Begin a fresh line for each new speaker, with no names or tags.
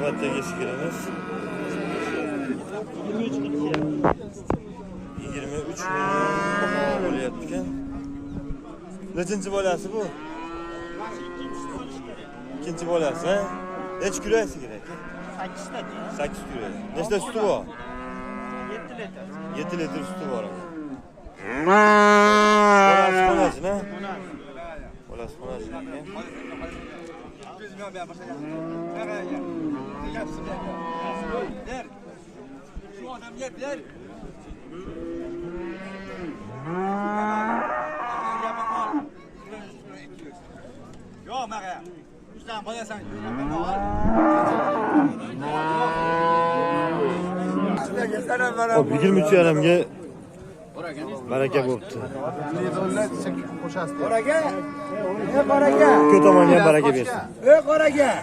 navbatdagi sigirimiz 23 million baho bo'lyapti ekan. Nechinchi bolasi bu? İkinci bolasi, ha? Necha kilo sigir aka?
8 ta.
8 kilo. Nechta suti bor?
7 litr.
7 litr suti bor. Bolasi qanachina? Bolasi qanachina ekan?
Şu adam yer. Yok Maka. Üstten bayasan.
Hop 23,5 ga baraka bo'pti.
Qo'raka. Qo'raka.
Ikki tomonga baraka bersin.
Qo'raka.